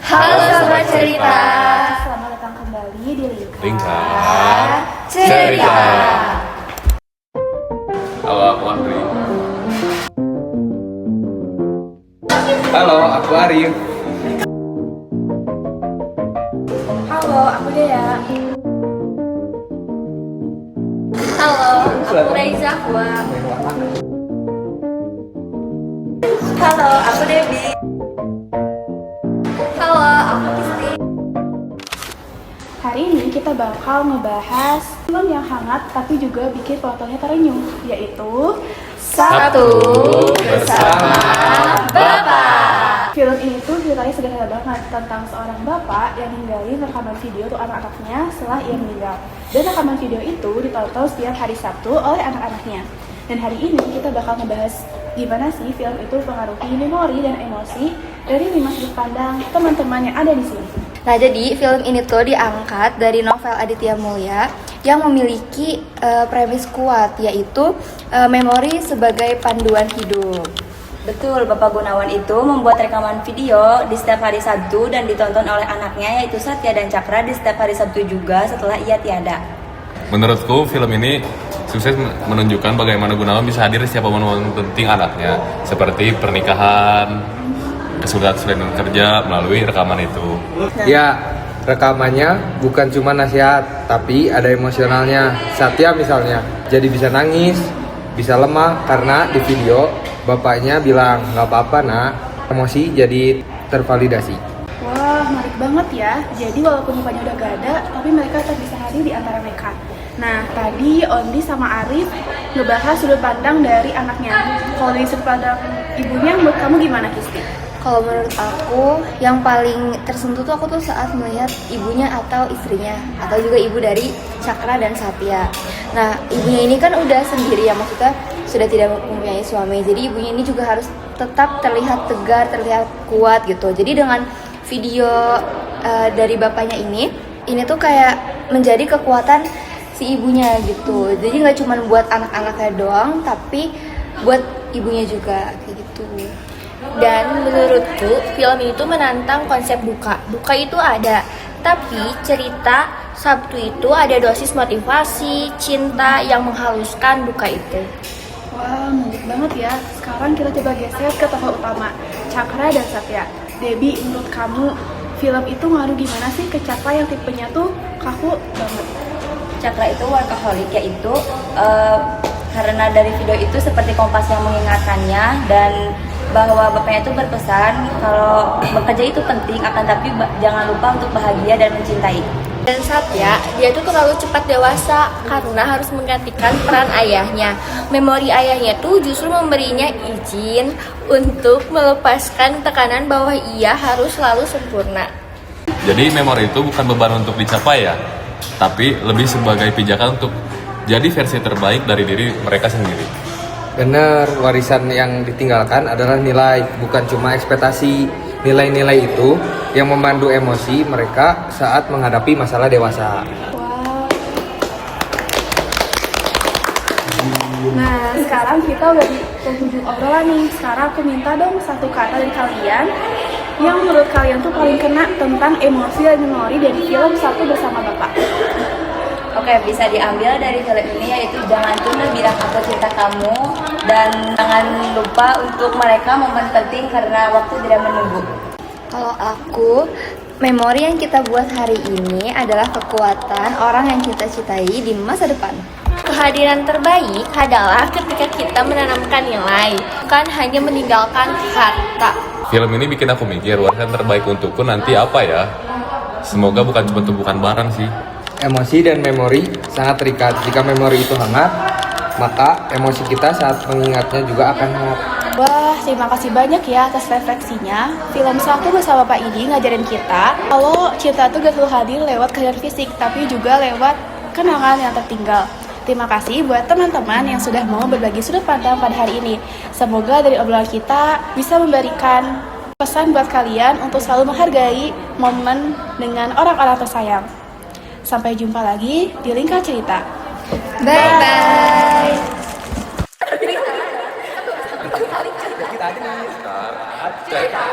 Halo Sobat Cerita. Selamat datang kembali di Lingkar Cerita. Halo, aku Andri. Halo, aku Arif. Halo, aku Dea. Halo, aku Raiza Hua. Halo, aku Debbie. Halo, aku Kisti. Hari ini kita bakal ngebahas film yang hangat tapi juga bikin penontonnya terenyuh, yaitu Sabtu bersama Bapak. Film ini tuh ceritanya sederhana banget tentang seorang bapak yang ninggalin rekaman video untuk anak-anaknya setelah ia meninggal. Dan rekaman video itu ditonton setiap hari Sabtu oleh anak-anaknya. Dan hari ini kita bakal ngebahas gimana sih film itu mempengaruhi memori dan emosi dari 5 sudut pandang teman-teman yang ada di sini. Nah, jadi film ini tuh diangkat dari novel Aditya Mulya yang memiliki premis kuat, yaitu memori sebagai panduan hidup. Betul, Bapak Gunawan itu membuat rekaman video di setiap hari Sabtu dan ditonton oleh anaknya yaitu Satya dan Cakra di setiap hari Sabtu juga setelah ia tiada. Menurutku film ini sukses menunjukkan bagaimana Gunawan bisa hadir di setiap momen penting anaknya, seperti pernikahan, kesulitan kerja melalui rekaman itu. Ya, rekamannya bukan cuma nasihat, tapi ada emosionalnya. Satya misalnya, jadi bisa nangis, bisa lemah karena di video bapaknya bilang, "Nggak apa-apa nak," emosi jadi tervalidasi. Wah, menarik banget ya. Jadi walaupun mukanya udah gak ada, tapi mereka tetap bisa hadir di antara mereka. Nah, tadi Ondi sama Arif ngebahas sudut pandang dari anaknya. Kalau dari sudut pandang ibunya, menurut kamu gimana, Kisti? Kalau menurut aku, yang paling tersentuh tuh aku tuh saat melihat ibunya atau istrinya, atau juga ibu dari Cakra dan Satya. Nah, ibunya ini kan udah sendiri ya, maksudnya sudah tidak mempunyai suami. Jadi ibunya ini juga harus tetap terlihat tegar, terlihat kuat gitu. Jadi dengan video dari bapaknya ini tuh kayak menjadi kekuatan si ibunya gitu. Jadi nggak cuma buat anak-anaknya doang, tapi buat ibunya juga kayak gitu. Dan menurutku film itu menantang konsep duka. Duka itu ada, tapi cerita Sabtu itu ada dosis motivasi, cinta yang menghaluskan duka itu. Wah, menarik banget ya. Sekarang kita coba geser ke tokoh utama, Cakra dan Satya. Debbie, menurut kamu film itu ngaruh gimana sih ke Cakra yang tipenya tuh kaku banget? Cakra itu workaholic yaitu karena dari video itu seperti kompas yang mengingatkannya dan bahwa bapaknya itu berpesan kalau bekerja itu penting akan tapi jangan lupa untuk bahagia dan mencintai. Dan Satya, dia tuh terlalu cepat dewasa karena harus menggantikan peran ayahnya. Memori ayahnya tuh justru memberinya izin untuk melepaskan tekanan bahwa ia harus selalu sempurna. Jadi memori itu bukan beban untuk dicapai ya, tapi lebih sebagai pijakan untuk jadi versi terbaik dari diri mereka sendiri. Bener, warisan yang ditinggalkan adalah nilai, bukan cuma ekspektasi. Nilai-nilai itu yang memandu emosi mereka saat menghadapi masalah dewasa. Wow. Nah, sekarang kita udah di penghujung obrolan nih. Sekarang aku minta dong satu kata dari kalian yang menurut kalian tuh paling kena tentang emosi dan memori dari film Sabtu bersama Bapak. Oke, bisa diambil dari film ini yaitu jangan tunda bilang aku cinta kamu dan jangan lupa untuk mereka momen penting karena waktu tidak menunggu. Kalau aku, memori yang kita buat hari ini adalah kekuatan orang yang kita cintai di masa depan. Kehadiran terbaik adalah ketika kita menanamkan nilai, bukan hanya meninggalkan harta. Film ini bikin aku mikir, warisan terbaik untukku nanti apa ya? Semoga bukan cuma tumpukan barang sih. Emosi dan memori sangat terikat. Jika memori itu hangat, maka emosi kita saat mengingatnya juga akan hangat. Wah, terima kasih banyak ya atas refleksinya. Film Sabtu bersama Bapak ini ngajarin kita kalau cinta itu gak selalu hadir lewat kehadiran fisik, tapi juga lewat kenangan yang tertinggal. Terima kasih buat teman-teman yang sudah mau berbagi sudut pandang pada hari ini. Semoga dari obrolan kita bisa memberikan pesan buat kalian untuk selalu menghargai momen dengan orang-orang tersayang. Sampai jumpa lagi di Lingkar Cerita. Bye-bye. Cerita.